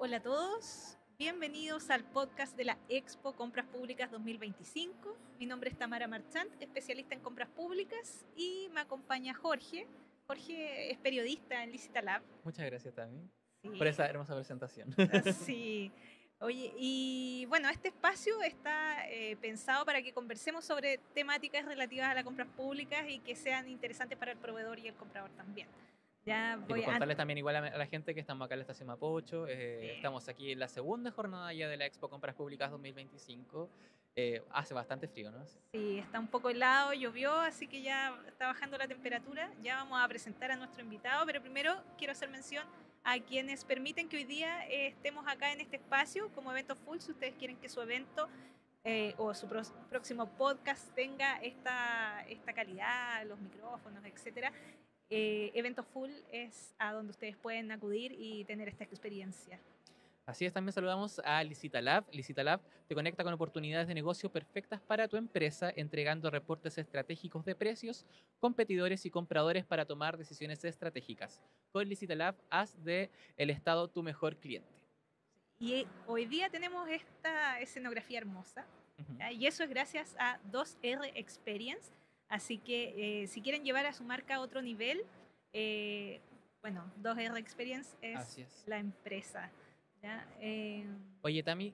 Hola a todos, bienvenidos al podcast de la Expo Compras Públicas 2025. Mi nombre es Tamara Marchant, especialista en compras públicas, y me acompaña Jorge. Jorge es periodista en Licita Lab. Muchas gracias también por Sí, esa hermosa presentación. sí. Oye, y bueno, este espacio está pensado para que conversemos sobre temáticas relativas a las compras públicas y que sean interesantes para el proveedor y el comprador también. Ya Y voy pues a... contarles también igual a la gente que estamos acá en la Estación Mapocho. Sí. Estamos aquí en la segunda jornada ya de la Expo Compras Públicas 2025. Hace bastante frío, ¿no? Sí, está un poco helado, llovió, así que ya está bajando la temperatura. Ya vamos a presentar a nuestro invitado, pero primero quiero hacer mención a quienes permiten que hoy día estemos acá en este espacio como Evento Full. Si ustedes quieren que su evento o su próximo podcast tenga esta calidad, los micrófonos, etcétera, Evento Full es a donde ustedes pueden acudir y tener esta experiencia. Así es, también saludamos a Licita Lab. Licita Lab te conecta con oportunidades de negocio perfectas para tu empresa, entregando reportes estratégicos de precios, competidores y compradores para tomar decisiones estratégicas. Con Licita Lab, haz de el Estado tu mejor cliente. Y hoy día tenemos esta escenografía hermosa, Ujú. ¿ya? Y eso es gracias a 2R Experience. Así que si quieren llevar a su marca a otro nivel, eh, bueno, 2R Experience Así es es. la empresa. ¿Ya? Oye, Tami,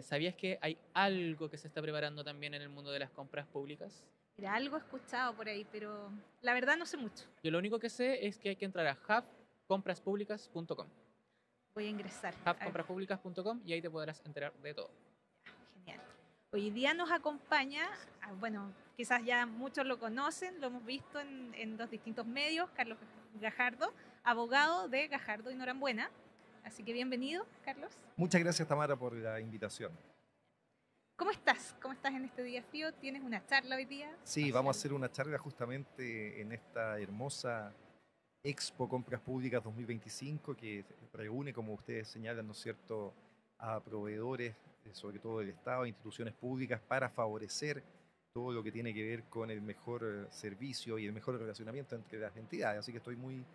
¿sabías que hay algo que se está preparando también en el mundo de las compras públicas? Mira, algo he escuchado por ahí, pero la verdad no sé mucho. Yo lo único que sé es que hay que entrar a hubcompraspublicas.com. Voy a ingresar. A ver, hubcompraspublicas.com y ahí te podrás enterar de todo. genial. Hoy día nos acompaña, bueno, quizás ya muchos lo conocen, lo hemos visto en los distintos medios, Carlos Gajardo, abogado de Gajardo y Norambuena. Así que bienvenido, Carlos. Muchas gracias, Tamara, por la invitación. ¿Cómo estás? ¿Cómo estás en este día frío? ¿Tienes una charla hoy día? Sí, vamos a hacer una charla justamente en esta hermosa Expo Compras Públicas 2025 que reúne, como ustedes señalan, ¿no es cierto?, a proveedores, sobre todo del Estado, instituciones públicas, para favorecer todo lo que tiene que ver con el mejor servicio y el mejor relacionamiento entre las entidades. Así que estoy muy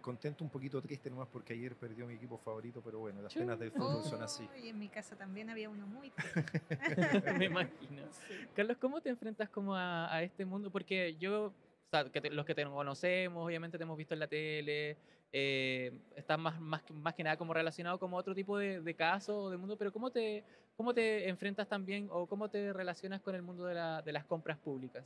contento, un poquito triste nomás porque ayer perdió mi equipo favorito, pero bueno, las penas del fútbol son así. Y en mi casa también había uno muy triste. Me imagino. Sí. Carlos, ¿cómo te enfrentas como a este mundo? Porque yo, o sea, los que te conocemos, obviamente te hemos visto en la tele, estás más que nada como relacionado como otro tipo de casos o de mundo, pero cómo te enfrentas también o cómo te relacionas con el mundo de las compras públicas?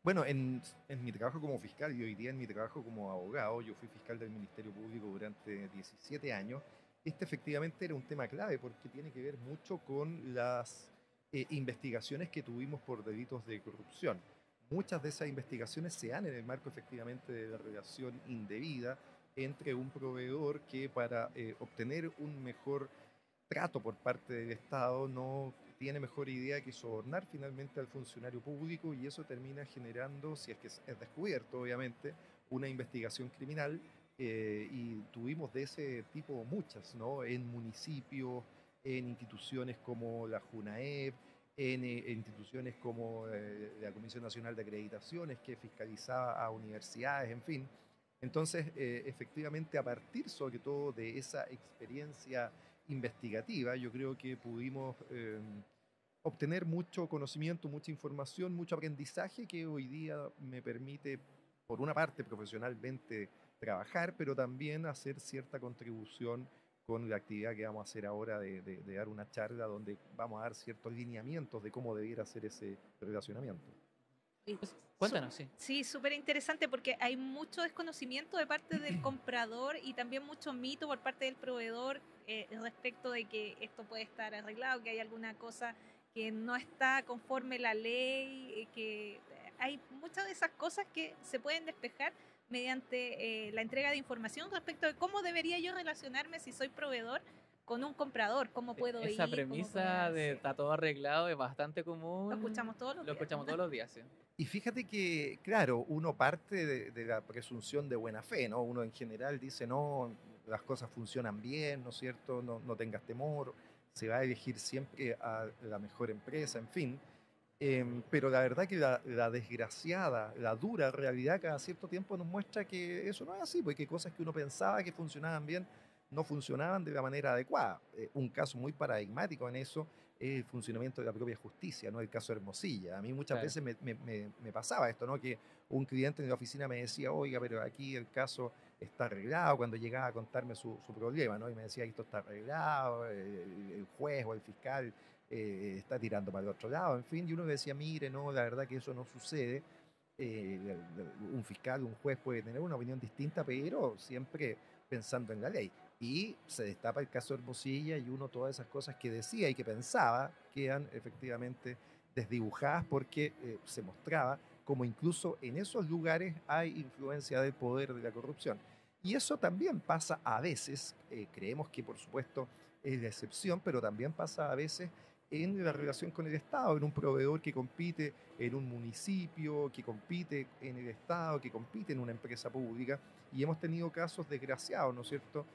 Bueno, en mi trabajo como fiscal y hoy día en mi trabajo como abogado, yo fui fiscal del Ministerio Público durante 17 años. Este efectivamente era un tema clave porque tiene que ver mucho con las investigaciones que tuvimos por delitos de corrupción. Muchas de esas investigaciones se dan en el marco efectivamente de la relación indebida entre un proveedor que para obtener un mejor trato por parte del Estado no tiene mejor idea que sobornar finalmente al funcionario público y eso termina generando, si es que es descubierto obviamente, una investigación criminal y tuvimos de ese tipo muchas, ¿no? En municipios, en instituciones como la JUNAEP, en instituciones como la Comisión Nacional de Acreditaciones que fiscalizaba a universidades, en fin. Entonces, efectivamente, a partir sobre todo de esa experiencia investigativa, yo creo que pudimos obtener mucho conocimiento, mucha información, mucho aprendizaje que hoy día me permite, por una parte, profesionalmente trabajar, pero también hacer cierta contribución con la actividad que vamos a hacer ahora de dar una charla donde vamos a dar ciertos lineamientos de cómo debiera ser ese relacionamiento. Pues, cuéntanos, sí. Sí, súper interesante porque hay mucho desconocimiento de parte del comprador y también mucho mito por parte del proveedor respecto de que esto puede estar arreglado, que hay alguna cosa que no está conforme la ley, que hay muchas de esas cosas que se pueden despejar mediante la entrega de información respecto de cómo debería yo relacionarme si soy proveedor con un comprador, cómo puedo Esa ir, cómo puedo premisa de hacer. está todo arreglado es bastante Lo común, escuchamos todos los lo días. escuchamos todos los días, sí. Y fíjate que, claro, uno parte de la presunción de buena fe, ¿no? Uno en general dice, no, las cosas funcionan bien, ¿no es cierto? No, no tengas temor, se va a elegir siempre a la mejor empresa, en fin. Pero la verdad que la desgraciada, la dura realidad cada cierto tiempo nos muestra que eso no es así, porque cosas que uno pensaba que funcionaban bien no funcionaban de la manera adecuada. Un caso muy paradigmático en eso es el funcionamiento de la propia justicia, ¿no? El caso Hermosilla. A mí muchas Claro. veces me pasaba esto, ¿no? Que un cliente en la oficina me decía, oiga, pero aquí el caso está arreglado, cuando llegaba a contarme su problema, ¿no? Y me decía, esto está arreglado, el juez o el fiscal está tirando para el otro lado, en fin, y uno le decía, mire, no, la verdad que eso no sucede. Un fiscal, un juez puede tener una opinión distinta, pero siempre pensando en la ley. Y se destapa el caso Hermosilla y uno todas esas cosas que decía y que pensaba quedan efectivamente desdibujadas porque se mostraba como incluso en esos lugares hay influencia del poder de la corrupción. Y eso también pasa a veces, creemos que por supuesto es la excepción, pero también pasa a veces en la relación con el Estado, en un proveedor que compite en un municipio, que compite en el Estado, que compite en una empresa pública, y hemos tenido casos desgraciados, ¿no es cierto?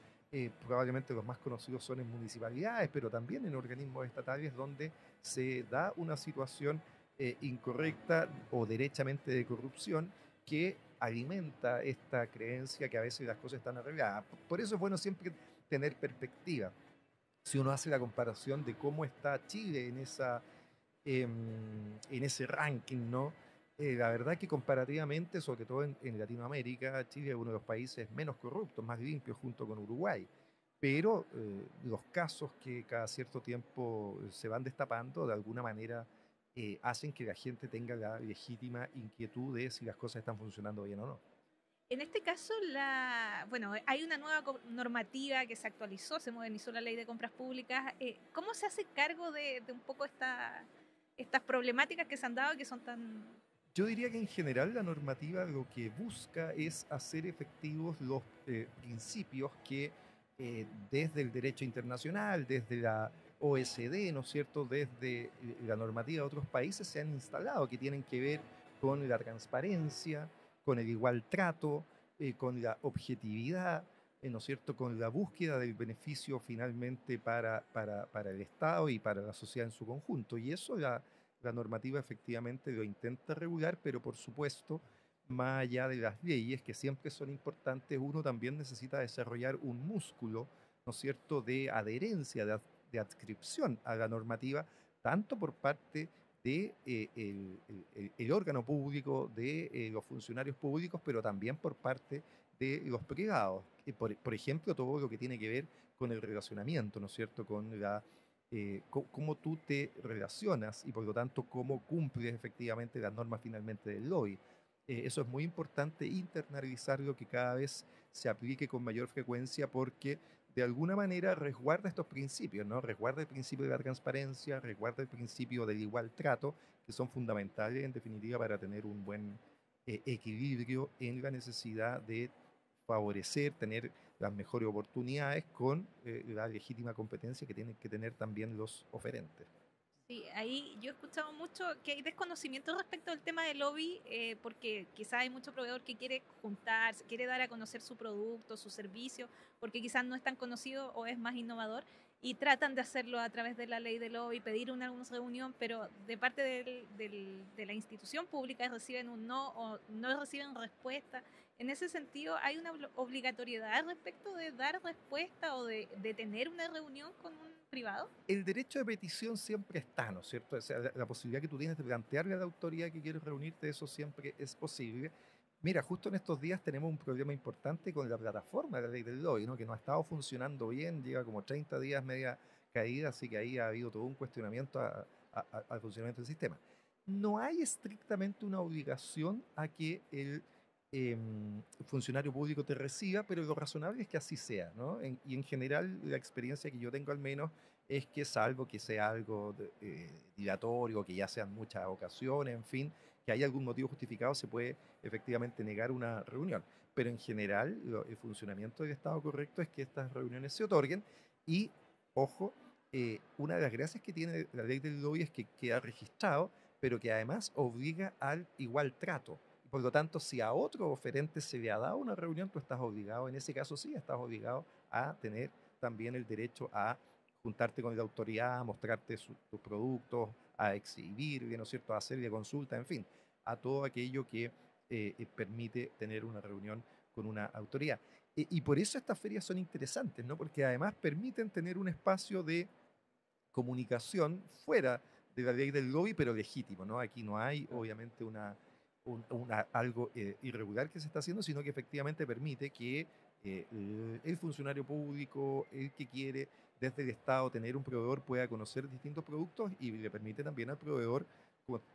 Probablemente los más conocidos son en municipalidades, pero también en organismos estatales donde se da una situación incorrecta o derechamente de corrupción que alimenta esta creencia que a veces las cosas están arregladas. Por eso es bueno siempre tener perspectiva. Si uno hace la comparación de cómo está Chile en ese ranking, ¿no? La verdad que comparativamente, sobre todo en Latinoamérica, Chile es uno de los países menos corruptos, más limpios junto con Uruguay. Pero los casos que cada cierto tiempo se van destapando, de alguna manera hacen que la gente tenga la legítima inquietud de si las cosas están funcionando bien o no. En este caso, bueno, hay una nueva normativa que se actualizó, se modernizó la ley de compras públicas. ¿Cómo se hace cargo de un poco estas problemáticas que se han dado que son tan... Yo diría que en general la normativa lo que busca es hacer efectivos los principios que desde el derecho internacional, desde la OSD, ¿no es cierto?, desde la normativa de otros países se han instalado, que tienen que ver con la transparencia, con el igual trato, con la objetividad, ¿no es cierto?, con la búsqueda del beneficio finalmente para el Estado y para la sociedad en su conjunto. Y eso la normativa efectivamente lo intenta regular, pero por supuesto, más allá de las leyes, que siempre son importantes, uno también necesita desarrollar un músculo, ¿no es cierto?, de adherencia, de adscripción a la normativa, tanto por parte de el órgano público, de los funcionarios públicos, pero también por parte de los privados. Por ejemplo, todo lo que tiene que ver con el relacionamiento, ¿no es cierto?, con cómo tú te relacionas y por lo tanto cómo cumples efectivamente las normas finalmente del lobby. Eso es muy importante internalizarlo, que cada vez se aplique con mayor frecuencia porque de alguna manera resguarda estos principios, ¿no? Resguarda el principio de la transparencia, resguarda el principio del igual trato, que son fundamentales en definitiva para tener un buen equilibrio en la necesidad de favorecer, tener las mejores oportunidades con la legítima competencia que tienen que tener también los oferentes. Sí, ahí yo he escuchado mucho que hay desconocimiento respecto al tema del lobby, porque quizás hay mucho proveedor que quiere juntarse, quiere dar a conocer su producto, su servicio, porque quizás no es tan conocido o es más innovador, y tratan de hacerlo a través de la ley del lobby, pedir una reunión, pero de parte de la institución pública reciben un no o no reciben respuesta. En ese sentido, ¿hay una obligatoriedad respecto de dar respuesta o de tener una reunión con un privado? El derecho de petición siempre está, ¿no es cierto? O sea, la posibilidad que tú tienes de plantearle a la autoridad que quieres reunirte, eso siempre es posible. Mira, justo en estos días tenemos un problema importante con la plataforma de la ley del lobby, ¿no? Que no ha estado funcionando bien, lleva como 30 días media caída, así que ahí ha habido todo un cuestionamiento al funcionamiento del sistema. No hay estrictamente una obligación a que el funcionario público te reciba, pero lo razonable es que así sea, ¿no? Y en general la experiencia que yo tengo al menos es que salvo que sea algo dilatorio, que ya sean muchas ocasiones, en fin, que haya algún motivo justificado, se puede efectivamente negar una reunión. Pero en general el funcionamiento del Estado correcto es que estas reuniones se otorguen y, ojo, una de las gracias que tiene la ley del lobby es que queda registrado, pero que además obliga al igual trato. Por lo tanto, si a otro oferente se le ha dado una reunión, tú estás obligado, en ese caso sí, estás obligado a tener también el derecho a juntarte con la autoridad, a mostrarte tus productos, a exhibir, ¿no es cierto?, a hacerle consulta, en fin, a todo aquello que permite tener una reunión con una autoridad. Y por eso estas ferias son interesantes, ¿no? Porque además permiten tener un espacio de comunicación fuera de la ley del lobby, pero legítimo, ¿no? Aquí no hay, Claro. obviamente, algo irregular que se está haciendo, sino que efectivamente permite que el funcionario público, el que quiere desde el Estado tener un proveedor, pueda conocer distintos productos y le permite también al proveedor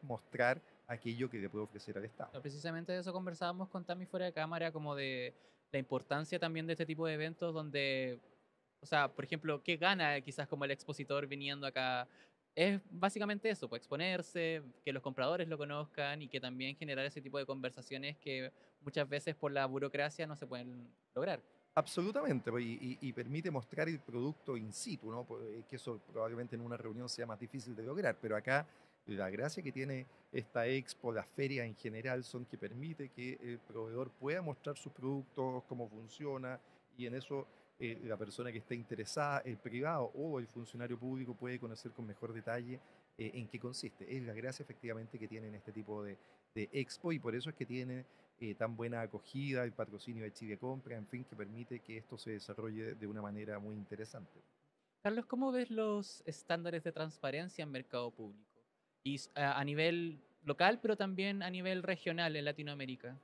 mostrar aquello que le puede ofrecer al Estado. Precisamente de eso conversábamos con Tami fuera de cámara, como de la importancia también de este tipo de eventos donde, o sea, por ejemplo, ¿qué gana quizás como el expositor viniendo acá? Es básicamente eso, pues exponerse, que los compradores lo conozcan y que también generar ese tipo de conversaciones que muchas veces por la burocracia no se pueden lograr. Absolutamente, pues, y permite mostrar el producto in situ, ¿no? Que eso probablemente en una reunión sea más difícil de lograr, pero acá la gracia que tiene esta expo, la feria en general, son que permite que el proveedor pueda mostrar sus productos, cómo funciona, y en eso la persona que esté interesada, el privado o el funcionario público puede conocer con mejor detalle en qué consiste. Es la gracia efectivamente que tienen este tipo de expo y por eso es que tiene tan buena acogida, el patrocinio de Chile Compra, en fin, que permite que esto se desarrolle de una manera muy interesante. Carlos, ¿cómo ves los estándares de transparencia en mercado público? Y a nivel local, pero también a nivel regional en Latinoamérica.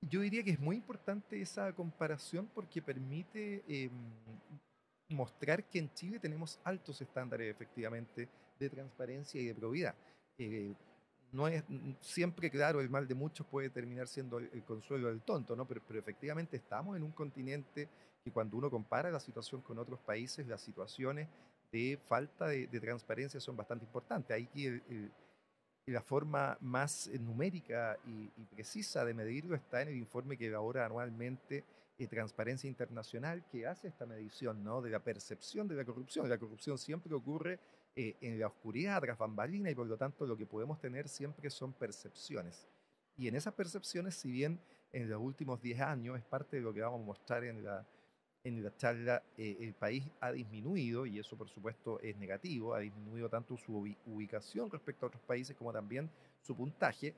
Yo diría que es muy importante esa comparación porque permite mostrar que en Chile tenemos altos estándares efectivamente de transparencia y de probidad. Eh, no es siempre, claro, el mal de muchos puede terminar siendo el consuelo del tonto, ¿no? Pero efectivamente estamos en un continente que cuando uno compara la situación con otros países, las situaciones de falta de transparencia son bastante importantes. Ahí y la forma más numérica y precisa de medirlo está en el informe que elabora anualmente Transparencia Internacional, que hace esta medición, ¿no? De la percepción de la corrupción. La corrupción siempre ocurre en la oscuridad, tras bambalina, y por lo tanto lo que podemos tener siempre son percepciones. Y en esas percepciones, si bien en los últimos 10 años, es parte de lo que vamos a mostrar en la charla, el país ha disminuido, y eso por supuesto es negativo, ha disminuido tanto su ubicación respecto a otros países como también su puntaje,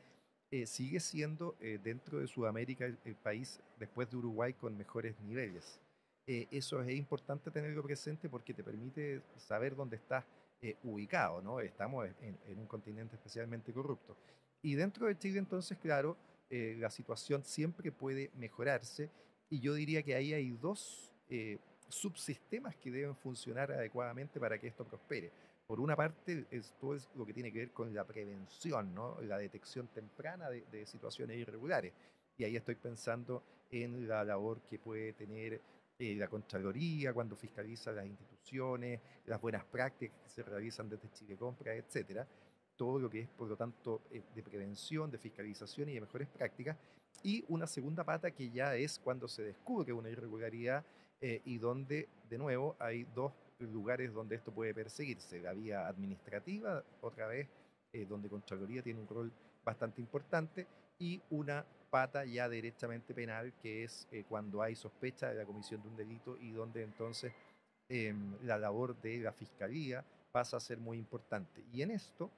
sigue siendo dentro de Sudamérica el país después de Uruguay con mejores niveles. Eso es importante tenerlo presente porque te permite saber dónde estás ubicado, ¿no? Estamos en un continente especialmente corrupto. Y dentro de Chile entonces, claro, la situación siempre puede mejorarse y yo diría que ahí hay dos subsistemas que deben funcionar adecuadamente para que esto prospere. Por una parte, esto es lo que tiene que ver con la prevención, ¿no? La detección temprana de situaciones irregulares. Y ahí estoy pensando en la labor que puede tener la Contraloría cuando fiscaliza las instituciones, las buenas prácticas que se realizan desde Chile Compra, etcétera. Todo lo que es, por lo tanto, de prevención, de fiscalización y de mejores prácticas. Y una segunda pata que ya es cuando se descubre una irregularidad y donde, de nuevo, hay dos lugares donde esto puede perseguirse. La vía administrativa, otra vez, donde Contraloría tiene un rol bastante importante, y una pata ya derechamente penal, que es cuando hay sospecha de la comisión de un delito y donde entonces la labor de la fiscalía pasa a ser muy importante. Y en esto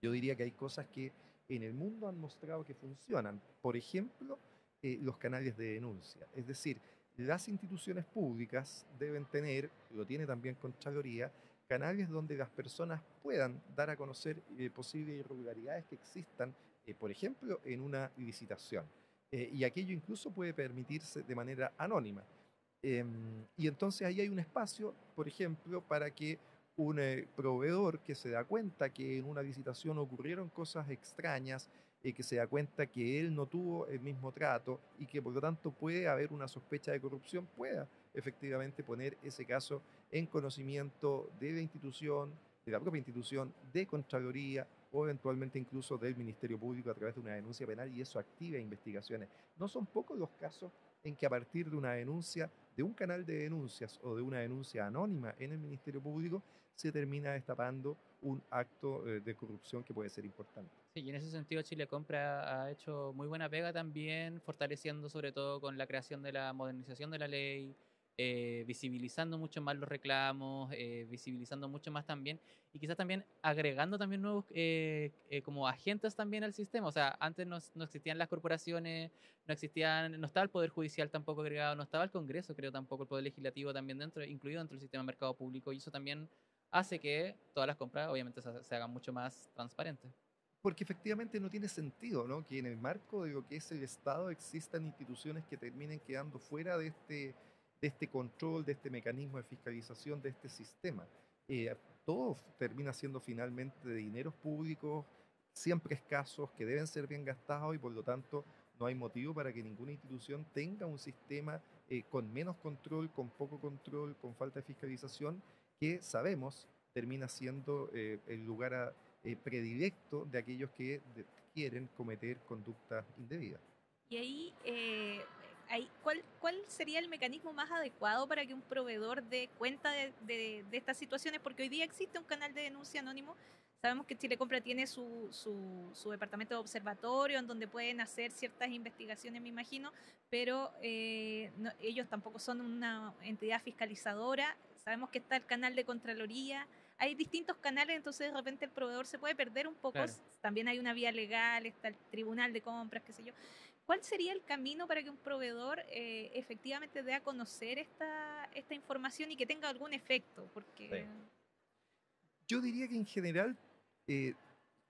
yo diría que hay cosas que en el mundo han mostrado que funcionan. Por ejemplo, los canales de denuncia. Es decir, las instituciones públicas deben tener, lo tiene también Contraloría, canales donde las personas puedan dar a conocer posibles irregularidades que existan, por ejemplo, en una licitación. Y aquello incluso puede permitirse de manera anónima. Y entonces ahí hay un espacio, por ejemplo, para que un proveedor que se da cuenta que en una licitación ocurrieron cosas extrañas, que se da cuenta que él no tuvo el mismo trato y que por lo tanto puede haber una sospecha de corrupción, pueda efectivamente poner ese caso en conocimiento de la institución, de la propia institución, de Contraloría o eventualmente incluso del Ministerio Público a través de una denuncia penal, y eso activa investigaciones. No son pocos los casos en que a partir de una denuncia, de un canal de denuncias o de una denuncia anónima en el Ministerio Público, se termina destapando un acto de corrupción que puede ser importante. Sí, y en ese sentido Chile Compra ha hecho muy buena pega también, fortaleciendo sobre todo con la creación de la modernización de la ley, visibilizando mucho más los reclamos, visibilizando mucho más también, y quizás también agregando también nuevos como agentes también al sistema. O sea, antes no existían las corporaciones, no estaba el Poder Judicial tampoco agregado, no estaba el Congreso, creo tampoco, el Poder Legislativo también dentro, incluido dentro del sistema de mercado público, y eso también hace que todas las compras obviamente se hagan mucho más transparentes. Porque efectivamente no tiene sentido, ¿no? Que en el marco de lo que es el Estado existan instituciones que terminen quedando fuera de este control, de este mecanismo de fiscalización, de este sistema. Eh, Todo termina siendo finalmente de dineros públicos, siempre escasos, que deben ser bien gastados y por lo tanto no hay motivo para que ninguna institución tenga un sistema con menos control, con poco control, con falta de fiscalización, que sabemos termina siendo el lugar predilecto de aquellos que quieren cometer conductas indebidas. Y ahí ¿cuál sería el mecanismo más adecuado para que un proveedor dé cuenta de estas situaciones? Porque hoy día existe un canal de denuncia anónimo. Sabemos que Chile Compra tiene su departamento de observatorio en donde pueden hacer ciertas investigaciones, me imagino, pero ellos tampoco son una entidad fiscalizadora. Sabemos que está el canal de Contraloría. Hay distintos canales, entonces de repente el proveedor se puede perder un poco. Claro. También hay una vía legal, está el tribunal de compras, qué sé yo. ¿Cuál sería el camino para que un proveedor efectivamente dé a conocer esta información y que tenga algún efecto? Porque Sí. Yo diría que en general eh,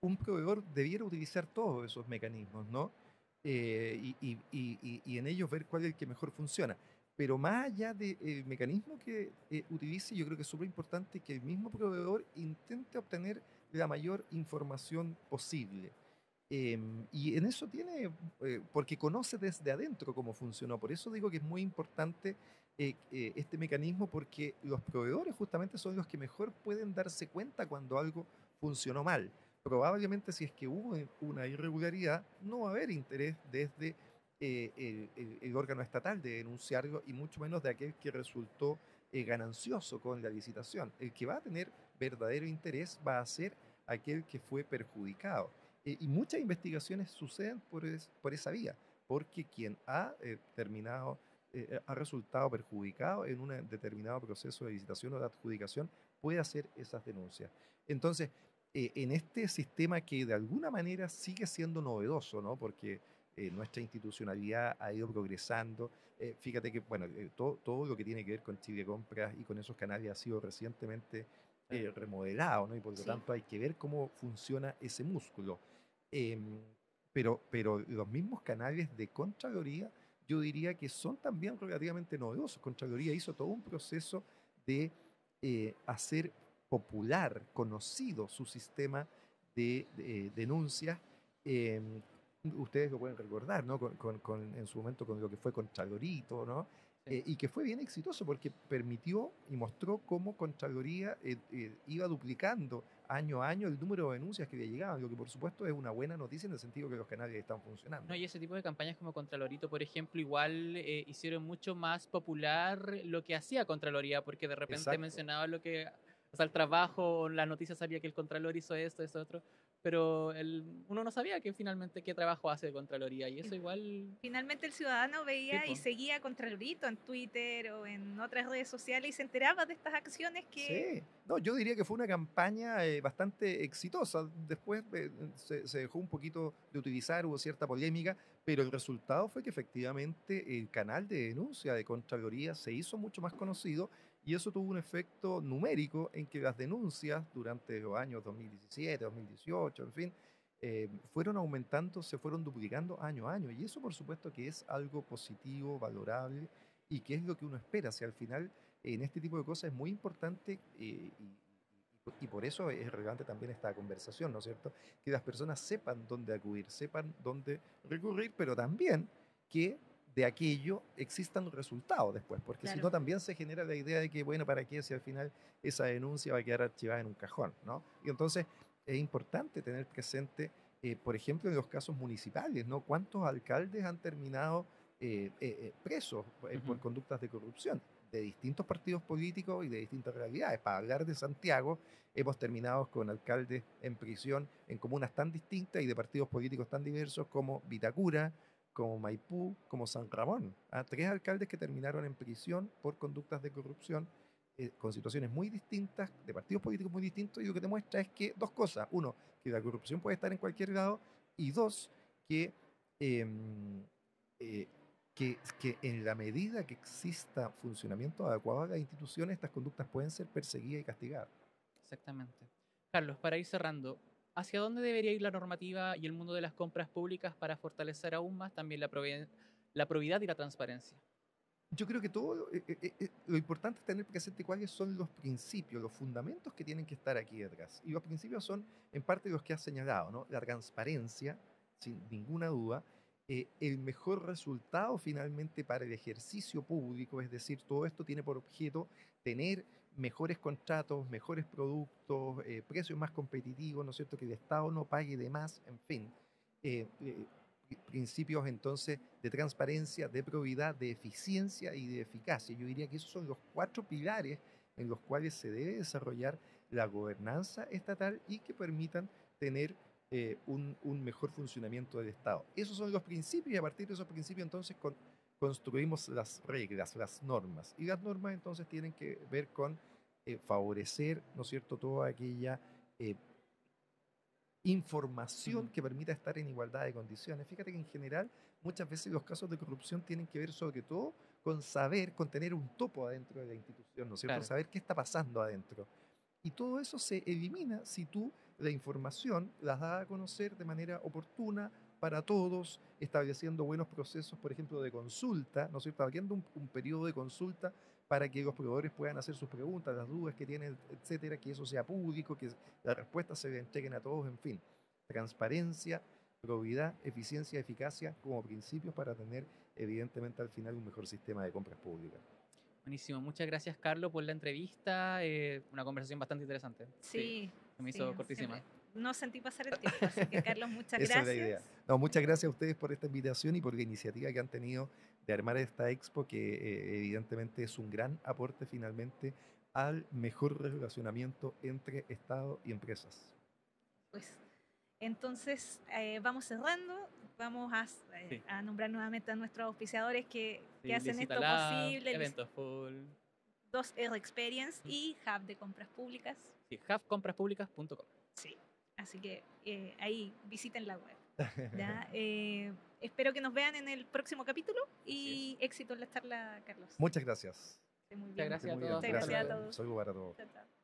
un proveedor debiera utilizar todos esos mecanismos, ¿no? Y en ellos ver cuál es el que mejor funciona. Pero más allá del mecanismo que utilice, yo creo que es súper importante que el mismo proveedor intente obtener la mayor información posible. Y en eso tiene, porque conoce desde adentro cómo funcionó. Por eso digo que es muy importante este mecanismo, porque los proveedores justamente son los que mejor pueden darse cuenta cuando algo funcionó mal. Probablemente si es que hubo una irregularidad, no va a haber interés desde el órgano estatal de denunciarlo y mucho menos de aquel que resultó ganancioso con la licitación. El que va a tener verdadero interés va a ser aquel que fue perjudicado. Y muchas investigaciones suceden por esa vía, porque quien ha terminado, ha resultado perjudicado en un determinado proceso de licitación o de adjudicación puede hacer esas denuncias. Entonces, en este sistema que de alguna manera sigue siendo novedoso, ¿no? Porque nuestra institucionalidad ha ido progresando. Fíjate que, bueno, todo lo que tiene que ver con Chile Compras y con esos canales ha sido recientemente remodelado, ¿no? Y por lo sí, tanto hay que ver cómo funciona ese músculo. Em, pero los mismos canales de Contraloría, yo diría que son también relativamente novedosos. Contraloría hizo todo un proceso de hacer popular, conocido su sistema de denuncias. Em, Ustedes lo pueden recordar, ¿no? En su momento con lo que fue Contralorito, ¿no? Sí. Y que fue bien exitoso porque permitió y mostró cómo Contraloría iba duplicando año a año el número de denuncias que le llegaban, lo que por supuesto es una buena noticia en el sentido que los canales están No, funcionando. y ese tipo de campañas como Contralorito, por ejemplo, igual hicieron mucho más popular lo que hacía Contraloría, porque de repente Exacto. mencionaba o sea, el trabajo, la noticia salía que el Contralor hizo esto, eso, otro, pero uno no sabía que finalmente qué trabajo hace Contraloría, y eso igual, finalmente el ciudadano veía y tipo, seguía a Contralorito en Twitter o en otras redes sociales y se enteraba de estas acciones que Sí, no, yo diría que fue una campaña bastante exitosa. Después se dejó un poquito de utilizar, hubo cierta polémica, pero el resultado fue que efectivamente el canal de denuncia de Contraloría se hizo mucho más conocido y eso tuvo un efecto numérico en que las denuncias durante los años 2017, 2018, en fin, fueron aumentando, se fueron duplicando año a año y eso por supuesto que es algo positivo, valorable y que es lo que uno espera. Si al final en este tipo de cosas es muy importante y por eso es relevante también esta conversación, ¿no es cierto? Que las personas sepan dónde acudir, sepan dónde recurrir, pero también que de aquello existan resultados después, porque si no claro, también se genera la idea de que, bueno, ¿para qué si al final esa denuncia va a quedar archivada en un cajón, ¿no? Y entonces es importante tener presente, por ejemplo, en los casos municipales, ¿no? ¿Cuántos alcaldes han terminado presos por ujú. conductas de corrupción? De distintos partidos políticos y de distintas realidades. Para hablar de Santiago, hemos terminado con alcaldes en prisión en comunas tan distintas y de partidos políticos tan diversos como Vitacura, como Maipú, como San Ramón. Tres alcaldes que terminaron en prisión por conductas de corrupción, con situaciones muy distintas, de partidos políticos muy distintos, y lo que te muestra es que dos cosas. Uno, que la corrupción puede estar en cualquier lado, y dos, que, em, eh, que en la medida que exista funcionamiento adecuado de las instituciones, estas conductas pueden ser perseguidas y castigadas. Exactamente. Carlos, para ir cerrando, ¿hacia dónde debería ir la normativa y el mundo de las compras públicas para fortalecer aún más también la probidad y la transparencia? Yo creo que todo, lo importante es tener presente cuáles son los principios, los fundamentos que tienen que estar aquí detrás. Y los principios son en parte los que has señalado, ¿no? La transparencia, sin ninguna duda, el mejor resultado finalmente para el ejercicio público, es decir, todo esto tiene por objeto tener mejores contratos, mejores productos, precios más competitivos, ¿no es cierto? Que el Estado no pague de más, en fin. Eh, eh, Principios entonces de transparencia, de probidad, de eficiencia y de eficacia. Yo diría que esos son los cuatro pilares en los cuales se debe desarrollar la gobernanza estatal y que permitan tener un mejor funcionamiento del Estado. Esos son los principios y a partir de esos principios entonces construimos las reglas, las normas. Y las normas entonces tienen que ver con favorecer, ¿no es cierto?, toda aquella información Ujú. que permita estar en igualdad de condiciones. Fíjate que en general muchas veces los casos de corrupción tienen que ver sobre todo con saber, con tener un topo adentro de la institución, ¿no es cierto? Claro, Saber qué está pasando adentro. Y todo eso se elimina si tú la información las das a conocer de manera oportuna para todos, estableciendo buenos procesos, por ejemplo, de consulta, ¿no es cierto? Abriendo un periodo de consulta para que los proveedores puedan hacer sus preguntas, las dudas que tienen, etcétera, que eso sea público, que las respuestas se le entreguen a todos, en fin. Transparencia, probidad, eficiencia, eficacia como principios para tener, evidentemente, al final un mejor sistema de compras públicas. buenísimo. Muchas gracias, Carlos, por la entrevista. Una conversación bastante interesante. Sí, Sí, se me sí, hizo cortísima. siempre. No sentí pasar el tiempo, así que Carlos, muchas Esa es la idea. gracias. No, muchas gracias a ustedes por esta invitación y por la iniciativa que han tenido de armar esta expo, que evidentemente es un gran aporte finalmente al mejor relacionamiento entre Estado y empresas. Pues entonces vamos cerrando, vamos Sí, a nombrar nuevamente a nuestros auspiciadores que sí, hacen Licita esto Lab, posible, Eventos Full. 2R Experience y Hub de Compras Públicas. Sí, havecompraspublicas.com. Sí, así que ahí visiten la web. ¿Ya? Espero que nos vean en el próximo capítulo Así y es. éxito en la charla, Carlos. Muchas gracias. Esté muy Muchas bien. Que esté gracias a muy bien. todos. Muchas Hasta gracias a luego. Un todos. saludo para todos. Chao, chao.